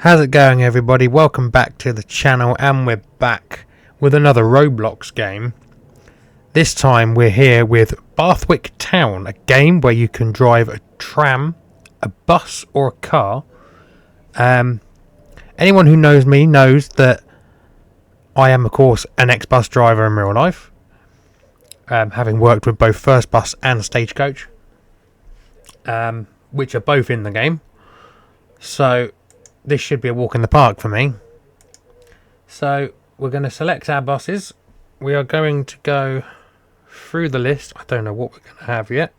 How's it going, everybody? Welcome back to the channel, and we're back with another Roblox game. This time we're here with Bathwick Town, a game where you can drive a tram, a bus or a car. Anyone who knows me knows that I am, of course, an ex-bus driver in real life, having worked with both First Bus and Stagecoach, which are both in the game. So this should be a walk in the park for me. So we're going to select our buses. We are going to go through the list. I don't know what we're going to have yet.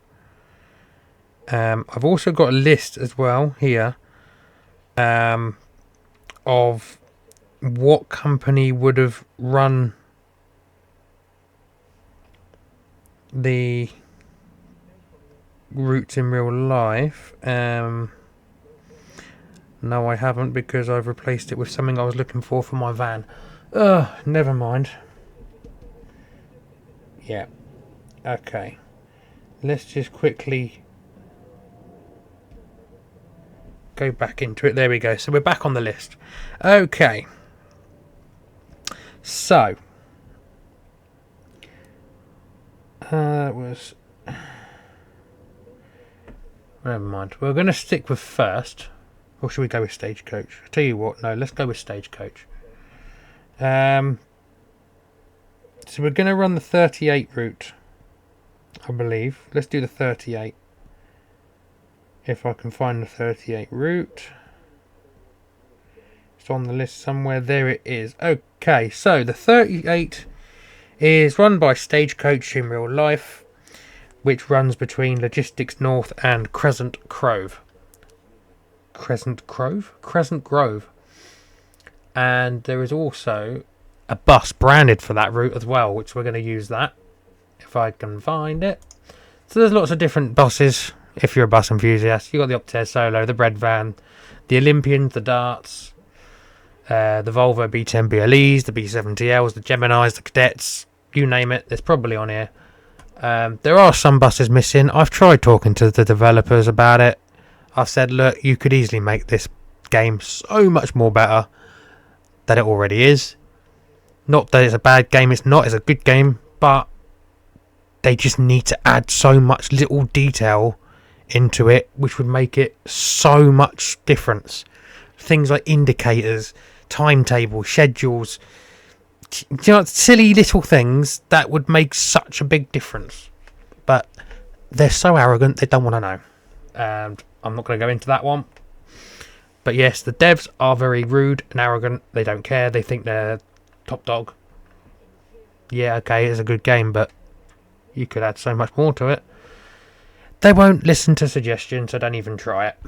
I've also got a list as well here of what company would have run the routes in real life. No, I haven't, because I've replaced it with something I was looking for my van. Never mind. Yeah. Okay. Let's just quickly go back into it. There we go. So we're back on the list. Okay. So. Never mind. We're going to stick with first. Or should we go with Stagecoach? I'll tell you what, no, let's go with Stagecoach. So we're going to run the 38 route, I believe. Let's do the 38. If I can find the 38 route. It's on the list somewhere. There it is. Okay, so the 38 is run by Stagecoach in real life, which runs between Logistics North and Crescent Grove. Crescent Grove. And there is also a bus branded for that route as well, which we're going to use that if I can find it. So there's lots of different buses if you're a bus enthusiast. You've got the Optare Solo, the Bread Van, the Olympians, the Darts, the Volvo B10 BLEs, the B70Ls, the Geminis, the Cadets, you name it, it's probably on here. There are some buses missing. I've tried talking to the developers about it. I've said, look, you could easily make this game so much more better than it already is. Not that it's a bad game, it's not, it's a good game, but they just need to add so much little detail into it, which would make it so much difference. Things like indicators, timetables, schedules, you know, silly little things that would make such a big difference. But they're so arrogant, they don't want to know. And I'm not going to go into that one. But yes, the devs are very rude and arrogant. They don't care. They think they're top dog. Yeah, okay, it's a good game, but you could add so much more to it. They won't listen to suggestions, so don't even try it.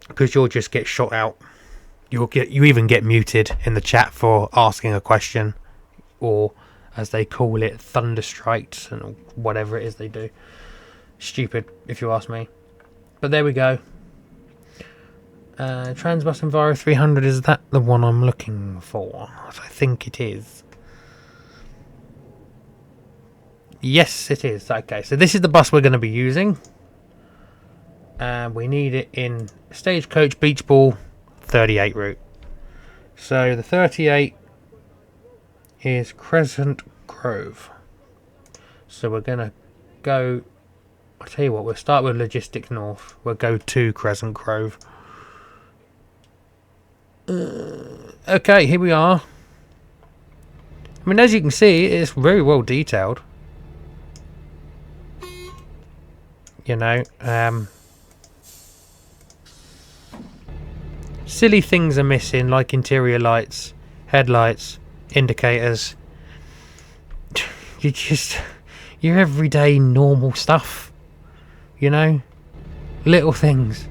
Because you'll just get shot out. You even get muted in the chat for asking a question, or as they call it, thunderstrikes and whatever it is they do. Stupid, if you ask me. But there we go. Transbus Enviro 300, is that the one I'm looking for? I think it is. Yes, it is. Okay, so this is the bus we're going to be using. And we need it in Stagecoach Beach Ball 38 route. So the 38 is Crescent Grove. So we're going to go... I'll tell you what, we'll start with Logistics North. We'll go to Crescent Grove. Okay, here we are. I mean, as you can see, it's very well detailed. You know, silly things are missing, like interior lights, headlights, indicators. Your everyday normal stuff. You know, little things.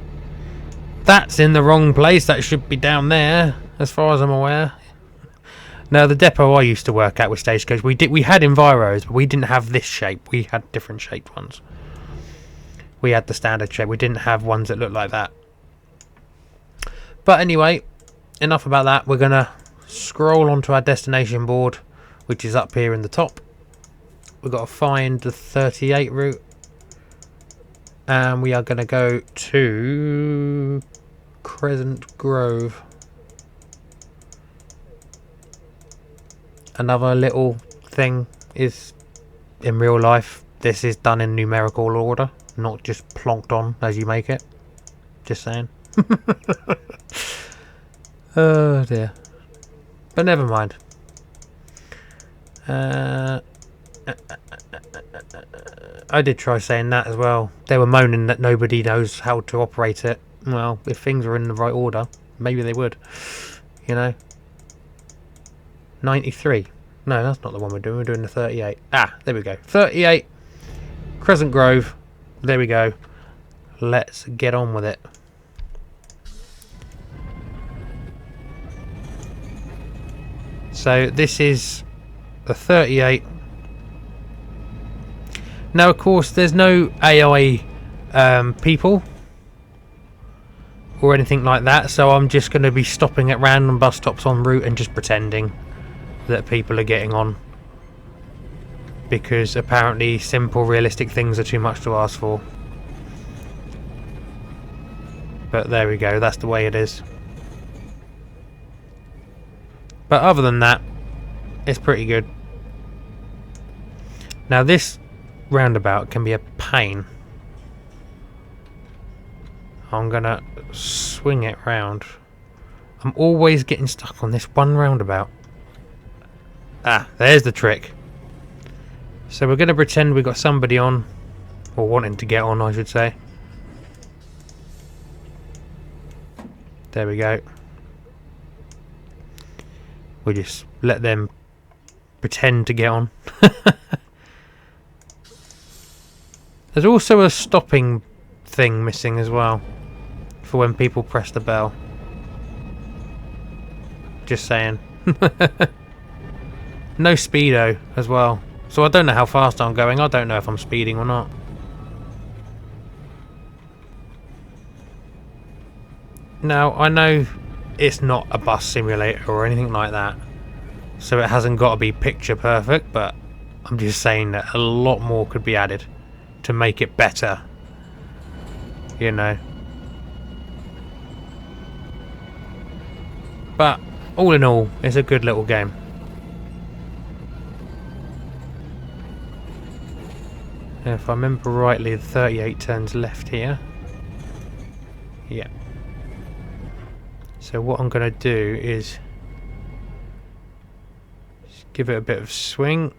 That's in the wrong place. That should be down there, as far as I'm aware. Now, the depot I used to work at with Stagecoach, we had Enviros, but we didn't have this shape. We had different shaped ones. We had the standard shape. We didn't have ones that looked like that. But anyway, enough about that. We're gonna scroll onto our destination board, which is up here in the top. We've got to find the 38 route. And we are going to go to Crescent Grove. Another little thing is, in real life, this is done in numerical order, not just plonked on as you make it. Just saying. Oh dear. But never mind. I did try saying that as well. They were moaning that nobody knows how to operate it. Well, if things were in the right order, maybe they would. You know? 93. No, that's not the one we're doing. We're doing the 38. Ah, there we go. 38. Crescent Grove. There we go. Let's get on with it. So this is the 38. Now, of course, there's no AI people or anything like that, so I'm just going to be stopping at random bus stops en route and just pretending that people are getting on, because apparently simple, realistic things are too much to ask for. But there we go, that's the way it is. But other than that, it's pretty good. Now this roundabout can be a pain. I'm gonna swing it round. I'm always getting stuck on this one roundabout. Ah, there's the trick. So we're gonna pretend we got somebody on, or wanting to get on, I should say. There we go. We'll just let them pretend to get on. There's also a stopping thing missing as well, for when people press the bell. Just saying. No speedo as well, so I don't know how fast I'm going. I don't know if I'm speeding or not. Now, I know it's not a bus simulator or anything like that, so it hasn't got to be picture perfect, but I'm just saying that a lot more could be added to make it better, you know. But all in all, it's a good little game. If I remember rightly, the 38 turns left here. Yeah. So what I'm going to do is just give it a bit of swing.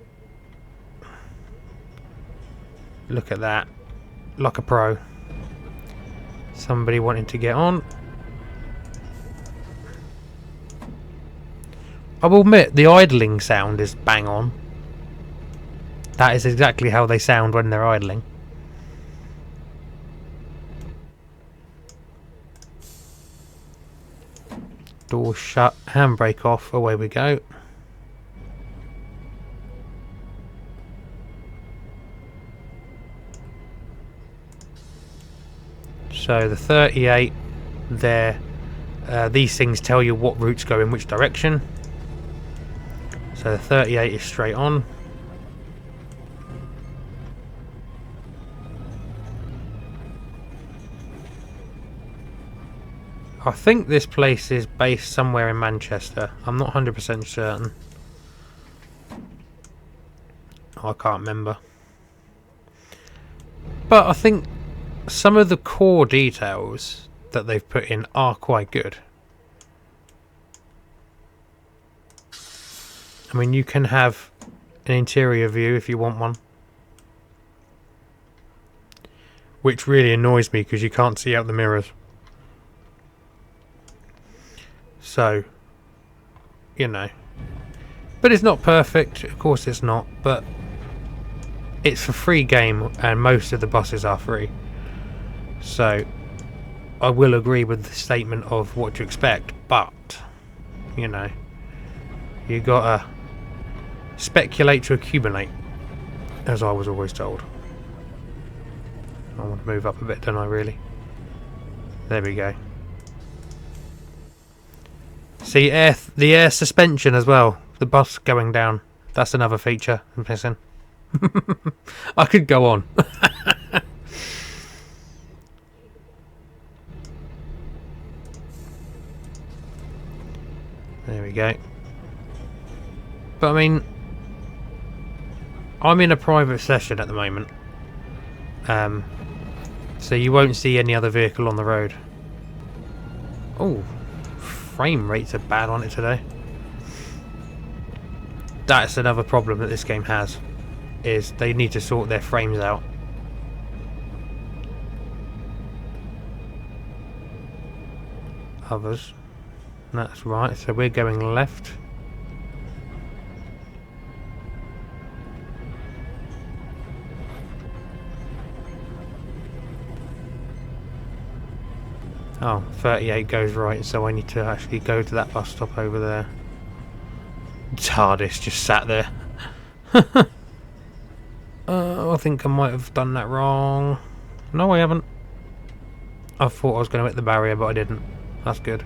Look at that. Like a pro. Somebody wanting to get on. I will admit, the idling sound is bang on. That is exactly how they sound when they're idling. Door shut, handbrake off, away we go. So the 38 there, these things tell you what routes go in which direction. So the 38 is straight on. I think this place is based somewhere in Manchester. I'm not 100% certain. I can't remember. But I think some of the core details that they've put in are quite good. I mean, you can have an interior view if you want one, which really annoys me because you can't see out the mirrors. So, you know, but it's not perfect, of course it's not, but it's a free game and most of the buses are free. So I will agree with the statement of what to expect, but you know, you gotta speculate to accumulate, as I was always told. I want to move up a bit, don't I, really? There we go. See, the air suspension as well. The bus going down. That's another feature I'm missing. I could go on. There we go. But I mean, I'm in a private session at the moment. So you won't see any other vehicle on the road. Oh, frame rates are bad on it today. That's another problem that this game has, is they need to sort their frames out. Others. That's right, so we're going left. Oh, 38 goes right, so I need to actually go to that bus stop over there. TARDIS just sat there. I think I might have done that wrong. No, I haven't. I thought I was going to hit the barrier, but I didn't. That's good.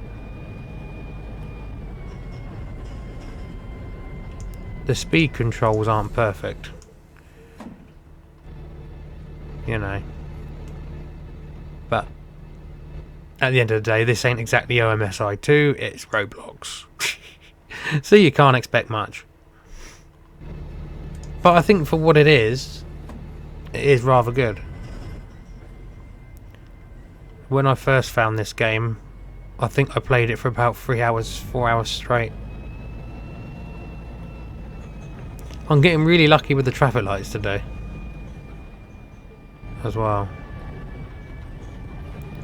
The speed controls aren't perfect. You know. But at the end of the day, this ain't exactly OMSI 2, it's Roblox. So you can't expect much. But I think for what it is rather good. When I first found this game, I think I played it for about 3 hours, 4 hours straight. I'm getting really lucky with the traffic lights today as well.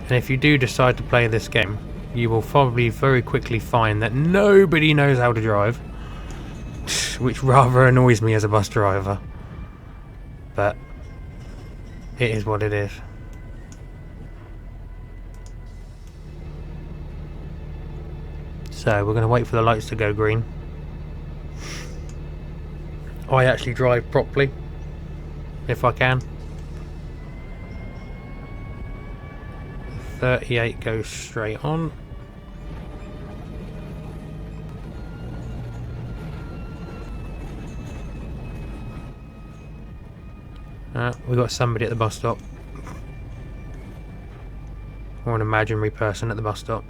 And if you do decide to play this game, you will probably very quickly find that nobody knows how to drive, which rather annoys me as a bus driver. But it is what it is. So we're going to wait for the lights to go green. I actually drive properly, if I can. 38 goes straight on. We got somebody at the bus stop. Or an imaginary person at the bus stop.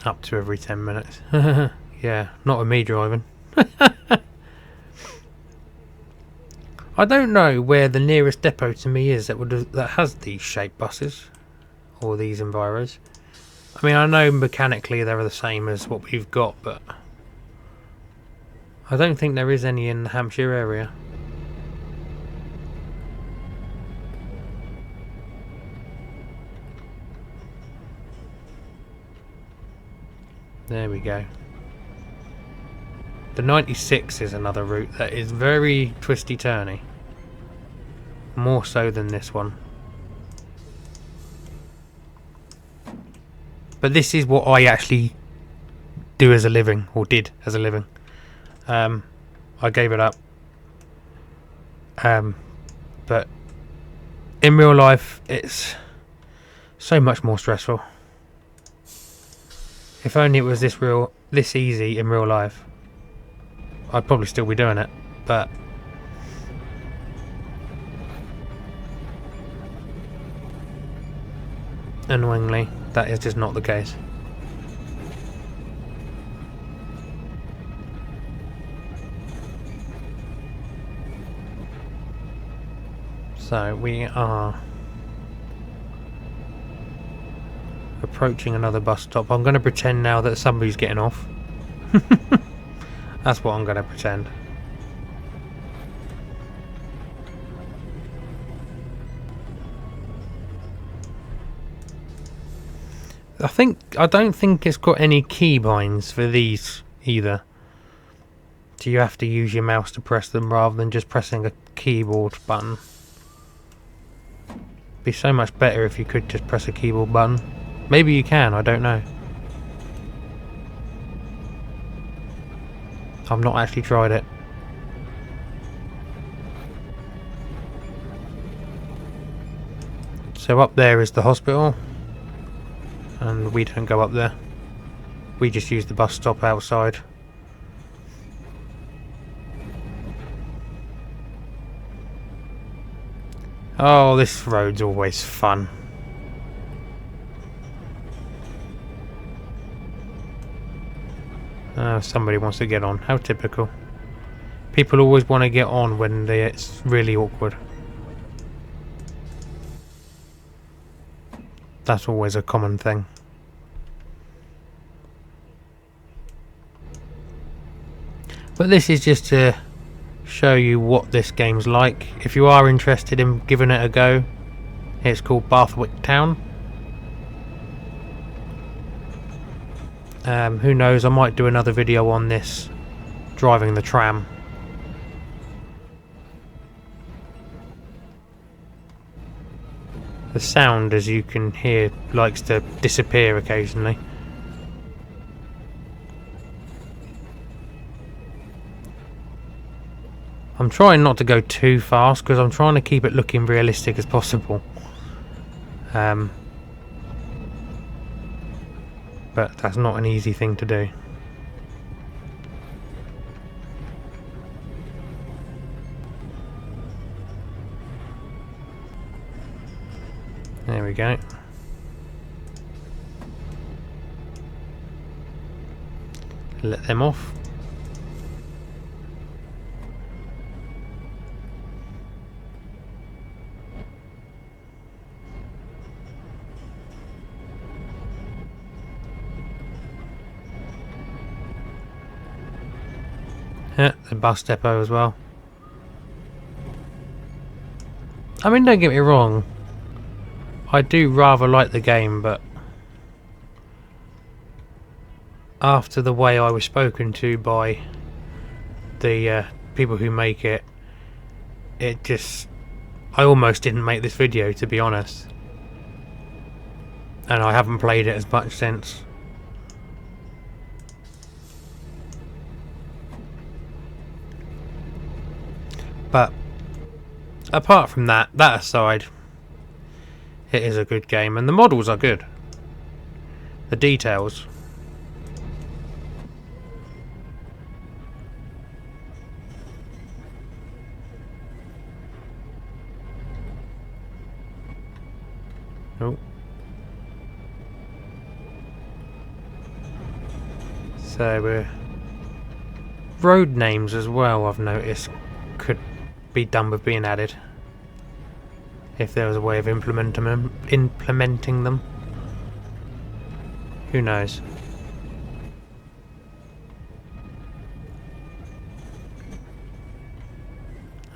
Up to every 10 minutes. Yeah, not with me driving. I don't know where the nearest depot to me is that has these shaped buses. Or these Enviros. I mean, I know mechanically they're the same as what we've got, but I don't think there is any in the Hampshire area. There we go. The 96 is another route that is very twisty-turny. More so than this one. But this is what I actually do as a living, or did as a living. I gave it up. But in real life, it's so much more stressful. If only it was this easy in real life, I'd probably still be doing it. But annoyingly, that is just not the case. So we are approaching another bus stop. I'm going to pretend now that somebody's getting off. That's what I'm going to pretend. I don't think it's got any keybinds for these either. So you have to use your mouse to press them rather than just pressing a keyboard button. Be so much better if you could just press a keyboard button. Maybe you can, I don't know. I've not actually tried it. So up there is the hospital. And we don't go up there. We just use the bus stop outside. Oh, this road's always fun. Somebody wants to get on. How typical. People always want to get on when it's really awkward. That's always a common thing. But this is just to show you what this game's like. If you are interested in giving it a go, it's called Bathwick Town. Who knows, I might do another video on this, driving the tram. The sound, as you can hear, likes to disappear occasionally. I'm trying not to go too fast because I'm trying to keep it looking realistic as possible. But that's not an easy thing to do. There we go. Let them off. Yeah, the bus depot as well. I mean, don't get me wrong, I do rather like the game, but after the way I was spoken to by the people who make it, it just... I almost didn't make this video, to be honest. And I haven't played it as much since. But apart from that aside, it is a good game, and the models are good. The details. Oh. So road names as well, I've noticed, could be done with being added if there was a way of implementing them. Who knows?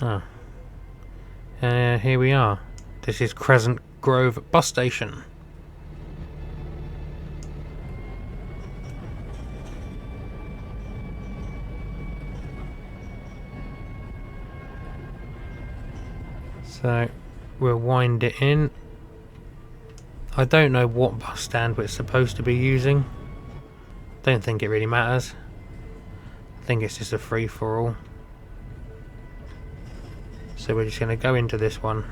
Ah, here we are. This is Crescent Grove bus station. So we'll wind it in. I don't know what bus stand we're supposed to be using. Don't think it really matters. I think it's just a free-for-all. So we're just going to go into this one.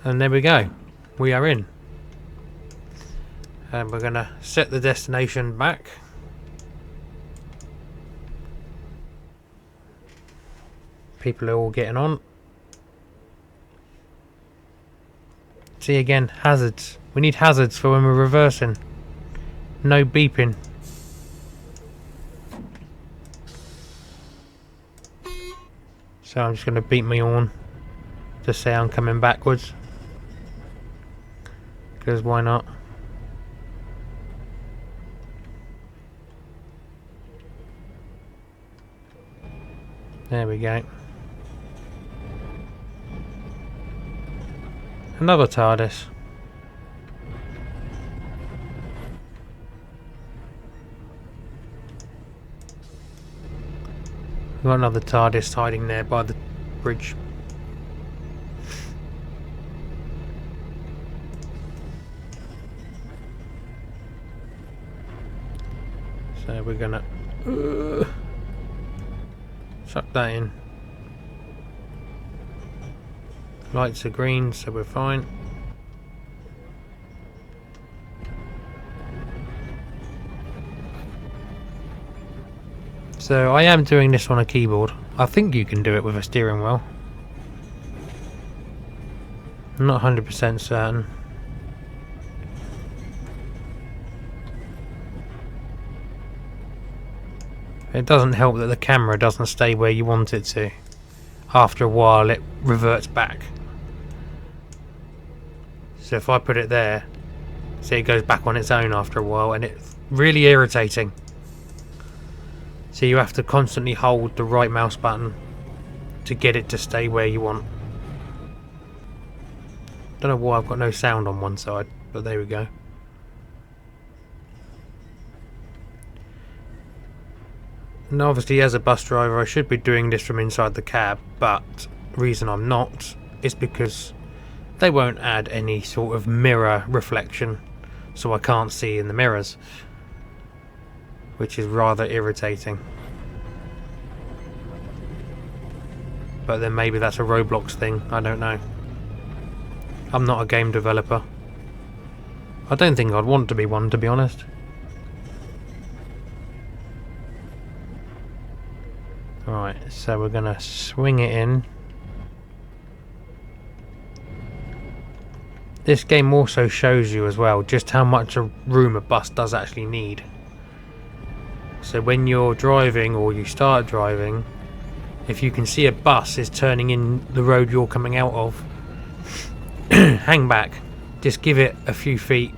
And there we go. We are in. And we're going to set the destination back. People are all getting on. See again, hazards. We need hazards for when we're reversing. No beeping. So I'm just going to beat my horn to say I'm coming backwards. Because why not? There we go. Another TARDIS. We've got another TARDIS hiding there by the bridge. So we're gonna suck that in. Lights are green, so we're fine. So I am doing this on a keyboard. I think you can do it with a steering wheel. I'm not 100% certain. It doesn't help that the camera doesn't stay where you want it to. After a while it reverts back. So if I put it there, see, it goes back on its own after a while, and it's really irritating. So you have to constantly hold the right mouse button to get it to stay where you want. Don't know why I've got no sound on one side, but there we go. And obviously as a bus driver I should be doing this from inside the cab, but the reason I'm not is because they won't add any sort of mirror reflection, so I can't see in the mirrors, which is rather irritating. But then maybe that's a Roblox thing, I don't know. I'm not a game developer. I don't think I'd want to be one, to be honest. Right, so we're gonna swing it in. This game also shows you as well just how much room a bus does actually need. So when you're driving or you start driving, if you can see a bus is turning in the road you're coming out of, hang back, just give it a few feet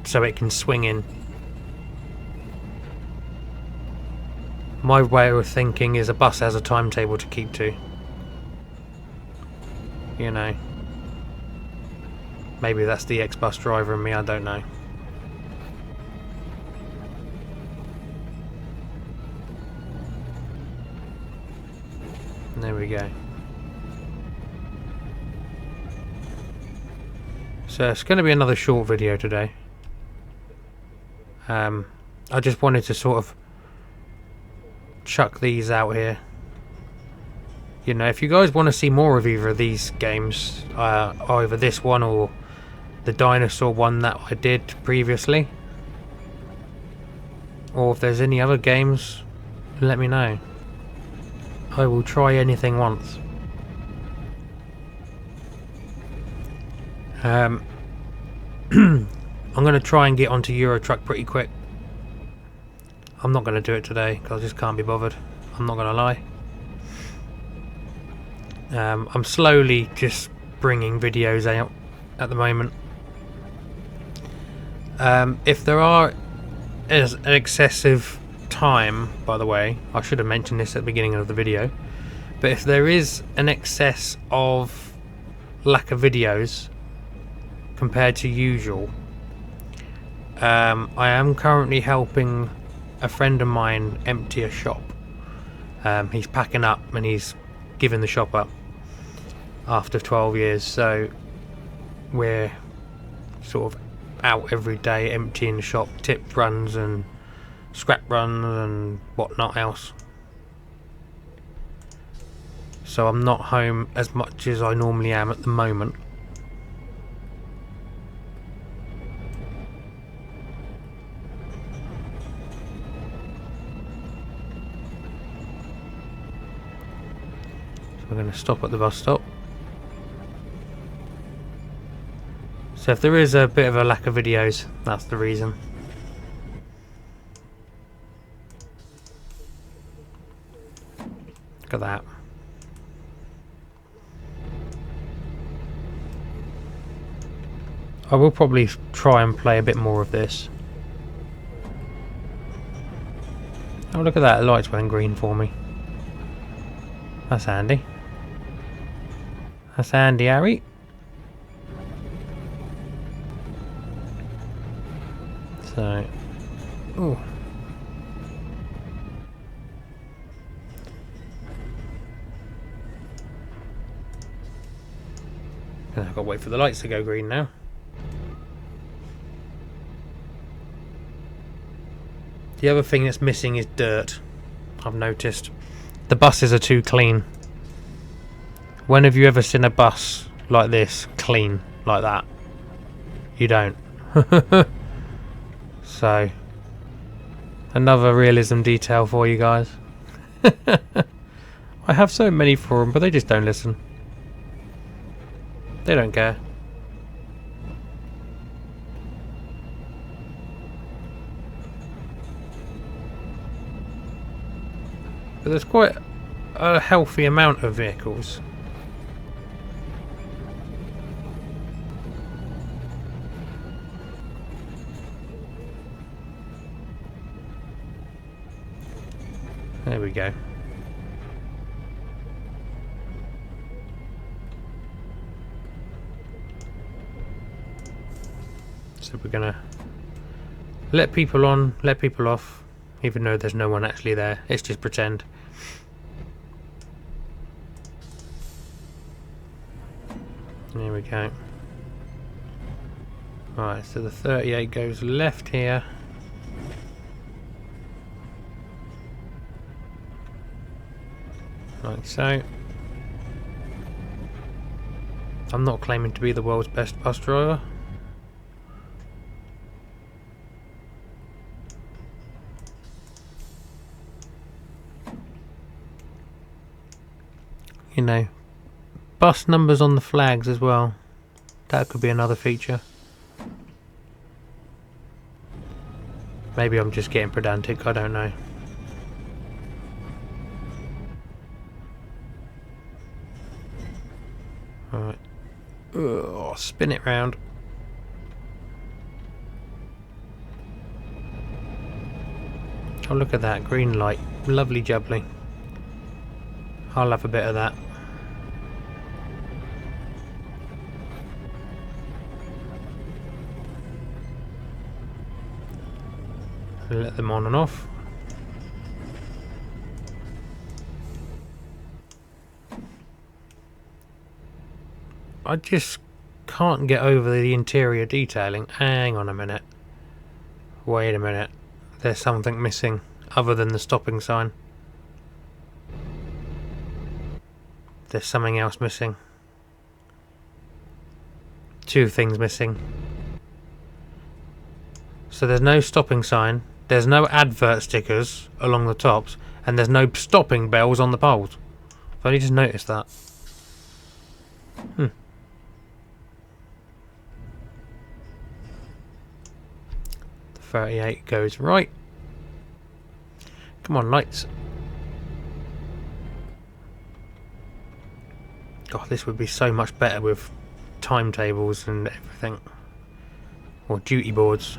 so it can swing in. My way of thinking is a bus has a timetable to keep to. You know. Maybe that's the ex-bus driver in me, I don't know. There we go. So it's going to be another short video today. I just wanted to sort of chuck these out here. You know, if you guys want to see more of either of these games, either this one or the dinosaur one that I did previously, or if there's any other games, let me know. I will try anything once. I'm going to try and get onto Euro Truck pretty quick. I'm not going to do it today because I just can't be bothered. I'm not going to lie. I'm slowly just bringing videos out at the moment. If there are an excessive time, by the way, I should have mentioned this at the beginning of the video, but if there is an excess of lack of videos compared to usual, I am currently helping a friend of mine empty a shop. He's packing up and he's giving the shop up after 12 years, so we're sort of out every day emptying the shop, tip runs and scrap runs and whatnot else. So I'm not home as much as I normally am at the moment. So we're going to stop at the bus stop. So if there is a bit of a lack of videos, that's the reason. Look at that. I will probably try and play a bit more of this. Oh, look at that, the lights went green for me. That's handy. That's handy, Harry. So, ooh. I've got to wait for the lights to go green now. The other thing that's missing is dirt, I've noticed. The buses are too clean. When have you ever seen a bus like this, clean, like that? You don't. So, another realism detail for you guys. I have so many for them, but they just don't listen. They don't care. But there's quite a healthy amount of vehicles. There we go. So we're gonna let people on, let people off, even though there's no one actually there. It's just pretend. There we go. Right, so the 38 goes left here. Like so. I'm not claiming to be the world's best bus driver. You know, bus numbers on the flags as well. That could be another feature. Maybe I'm just getting pedantic, I don't know. Alright. Ugh, spin it round. Oh, look at that green light. Lovely jubbly. I'll have a bit of that. Let them on and off. I just can't get over the interior detailing. Hang on a minute. Wait a minute. There's something missing other than the stopping sign. There's something else missing. Two things missing. So there's no stopping sign, there's no advert stickers along the tops, and there's no stopping bells on the poles. I've only just noticed that. The 38 goes right. Come on, lights. God, this would be so much better with timetables and everything. Or duty boards.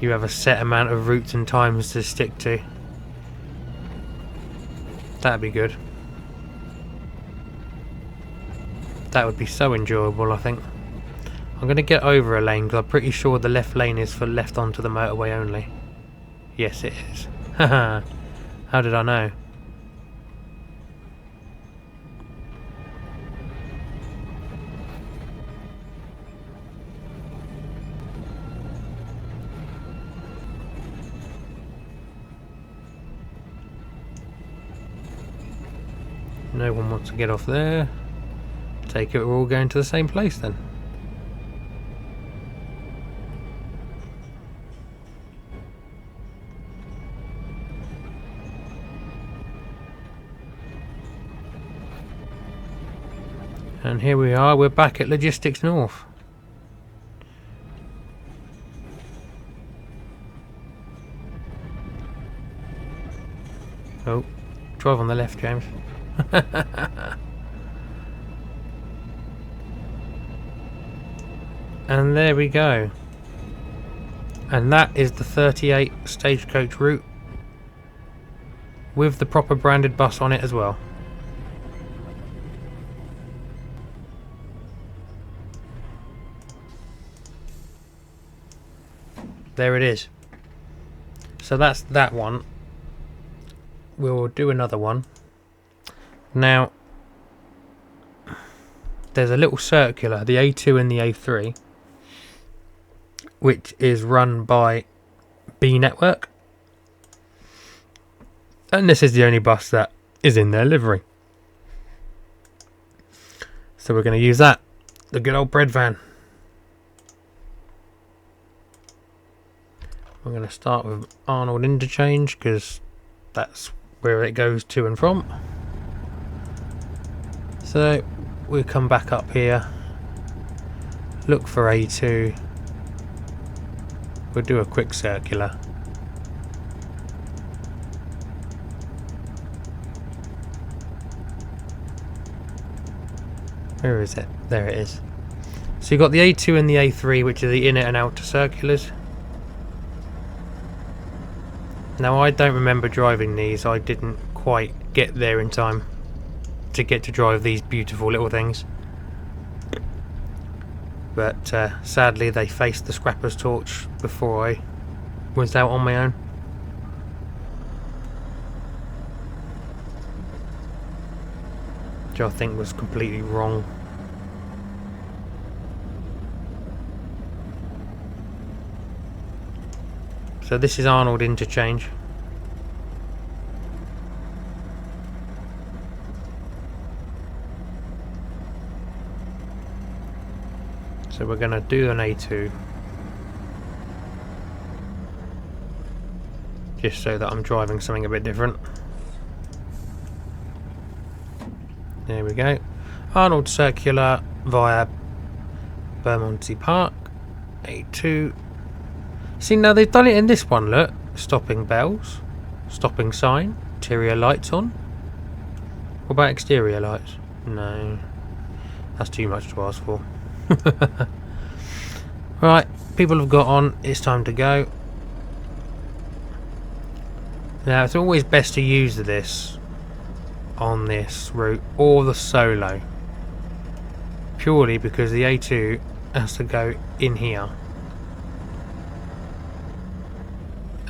You have a set amount of routes and times to stick to. That'd be good. That would be so enjoyable, I think. I'm going to get over a lane because I'm pretty sure the left lane is for left onto the motorway only. Yes, it is. Haha. How did I know? No one wants to get off there. Take it we're all going to the same place then. And here we are, we're back at Logistics North. Oh, drive on the left, James. And there we go. And that is the 38 Stagecoach route with the proper branded bus on it as well. There it is. So that's that one. We'll do another one. Now, there's a little circular, the A2 and the A3, which is run by B Network. And this is the only bus that is in their livery. So we're going to use that, the good old bread van. We're going to start with Arnold Interchange because that's where it goes to and from. So we'll come back up here, look for A2. We'll do a quick circular. Where is it? There it is. So you've got the A2 and the A3, which are the inner and outer circulars. Now I don't remember driving these. I didn't quite get there in time to get to drive these beautiful little things. But sadly they faced the scrapper's torch before I was out on my own. Which I think was completely wrong. So this is Arnold Interchange. So we're going to do an A2. Just so that I'm driving something a bit different. There we go. Arnold Circular via Bermondsey Park. A2. See, now they've done it in this one, look. Stopping bells. Stopping sign. Interior lights on. What about exterior lights? No. That's too much to ask for. Right, people have got on. It's time to go. Now, it's always best to use this on this route or the solo. Purely because the A2 has to go in here.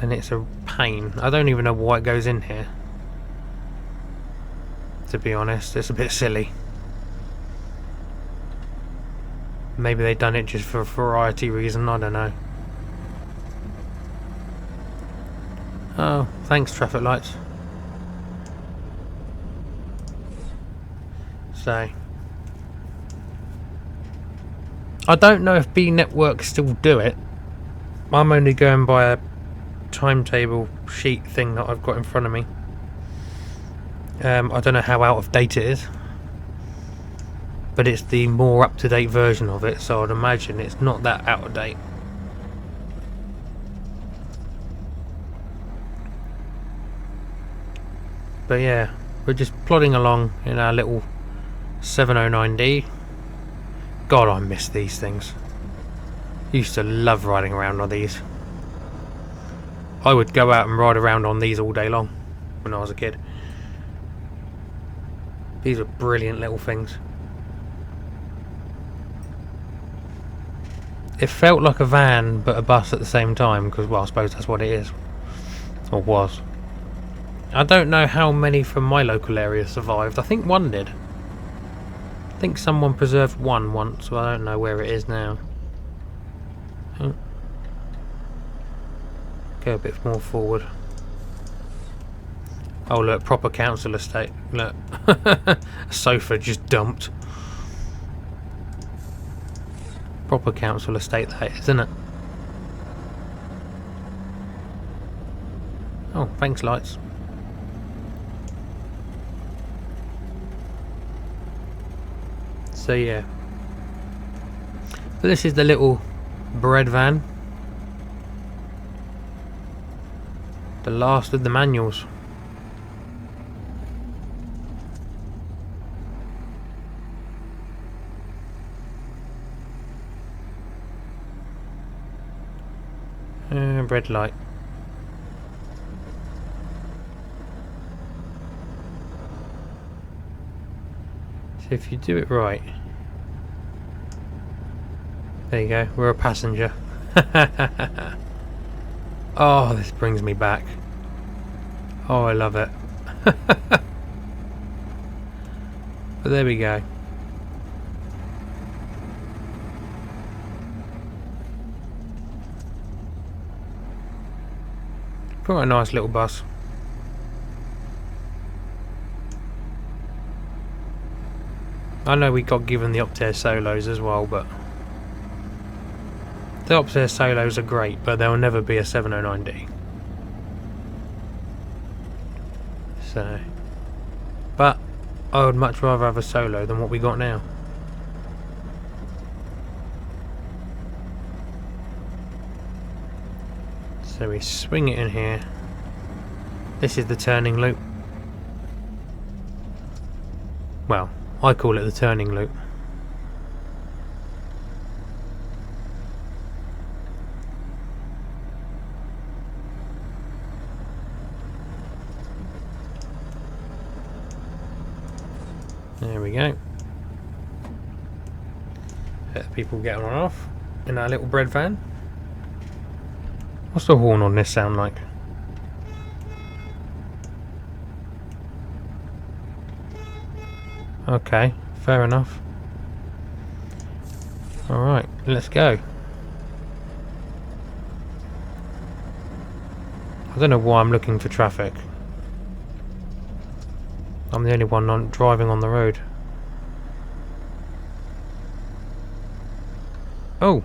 And it's a pain. I don't even know why it goes in here. To be honest, it's a bit silly. Maybe they've done it just for a variety reason, I don't know. Oh, thanks traffic lights. So, I don't know if B networks still do it. I'm only going by a timetable sheet thing that I've got in front of me. I don't know how out of date it is, but it's the more up-to-date version of it, so I'd imagine it's not that out of date. But yeah, we're just plodding along in our little 709D. God, I miss these things. Used to love riding around on these. I would go out and ride around on these all day long when I was a kid. These are brilliant little things. It felt like a van but a bus at the same time, because, well, I suppose that's what it is. Or was. I don't know how many from my local area survived. I think one did. I think someone preserved one once, but I don't know where it is now. Oh. Go a bit more forward. Oh look, proper council estate. Look. A sofa just dumped. Proper council estate that is, isn't it? Oh, thanks lights. So yeah. So this is the little bread van. The last of the manuals. Red light. So if you do it right, there you go, we're a passenger. Oh, this brings me back. Oh, I love it. But there we go. Quite a nice little bus. I know we got given the Optare Solos as well, but the Optare Solos are great, but they'll never be a 709D. So, but I would much rather have a Solo than what we got now. So we swing it in here. This is the turning loop. Well, I call it the turning loop. There we go. Let the people get on and off in our little bread van. What's the horn on this sound like? Okay, fair enough. Alright, let's go. I don't know why I'm looking for traffic. I'm the only one driving on the road. Oh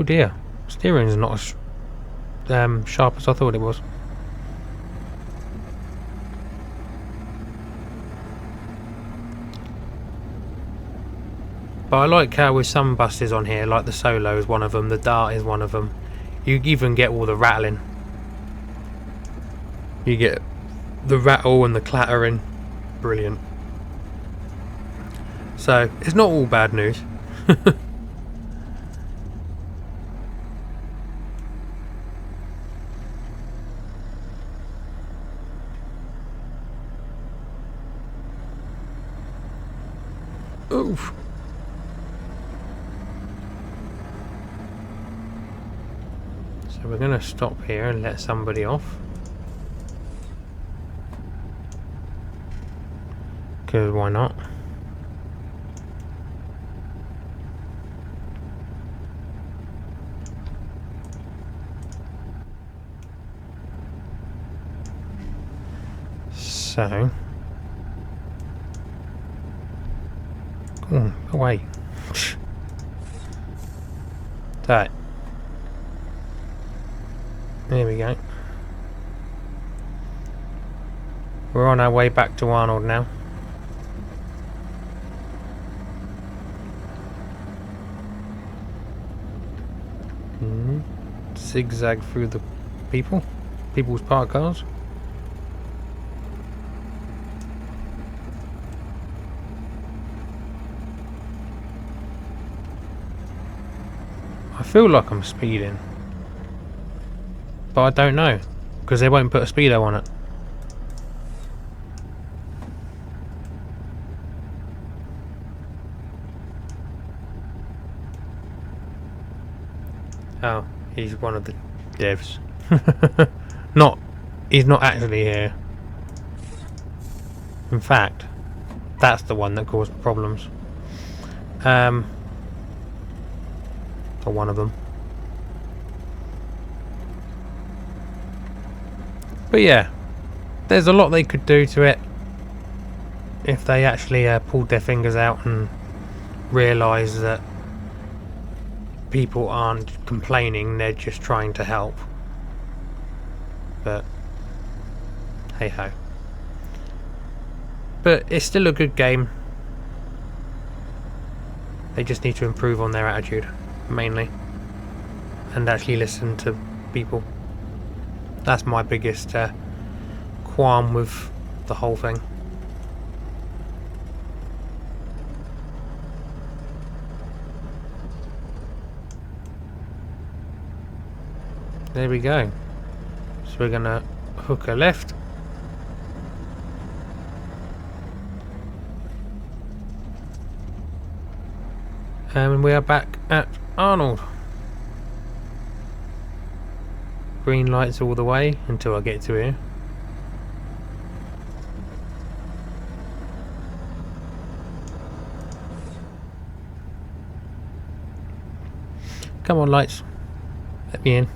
dear. Steering's not as sharp as I thought it was. But I like how with some buses on here, like the Solo is one of them, the Dart is one of them, you even get all the rattling. You get the rattle and the clattering. Brilliant. So, it's not all bad news. Oof. So we're going to stop here and let somebody off. Because why not? So, go on, away. That. There we go. We're on our way back to Arnold now. Zigzag through the people's parked cars. I feel like I'm speeding, but I don't know because they won't put a speedo on it. Oh, he's one of the devs. He's not actually here. In fact, that's the one that caused problems. Or one of them. But yeah, there's a lot they could do to it if they actually pulled their fingers out and realised that people aren't complaining, they're just trying to help. But hey ho. But it's still a good game. They just need to improve on their attitude, mainly, and actually listen to people. That's my biggest qualm with the whole thing. There we go. So we're gonna hook a left. And we are back at Arnold. Green lights all the way until I get to here. Come on, lights. Let me in.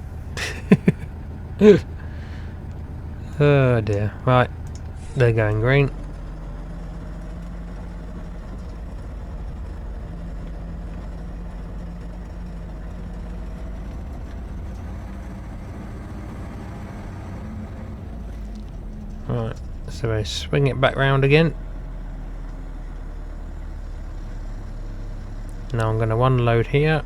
Oh dear. Right. They're going green. Right. So I swing it back round again. Now I'm going to unload here.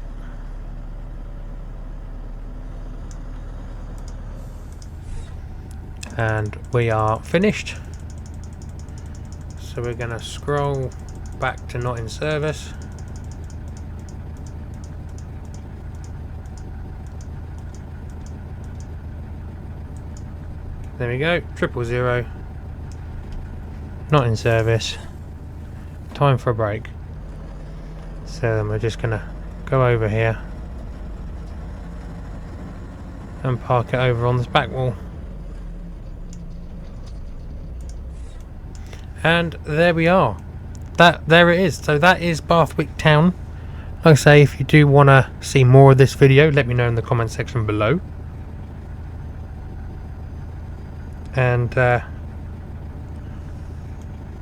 And we are finished. So we're going to scroll back to not in service. There we go, 000, not in service, time for a break. So then we're just gonna go over here and park it over on this back wall. And there we are. There it is. So that is Bathwick Town. Like I say, if you do want to see more of this video, let me know in the comment section below. And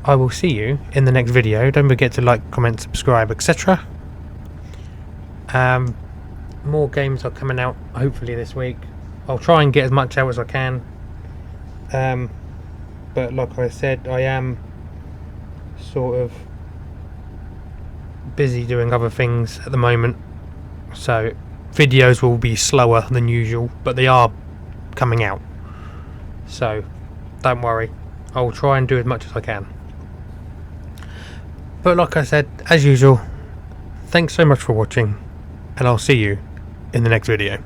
I will see you in the next video. Don't forget to like, comment, subscribe, etc. More games are coming out hopefully this week. I'll try and get as much out as I can. But like I said, I am sort of busy doing other things at the moment, so videos will be slower than usual, but they are coming out, so don't worry, I'll try and do as much as I can. But like I said, as usual, thanks so much for watching, and I'll see you in the next video.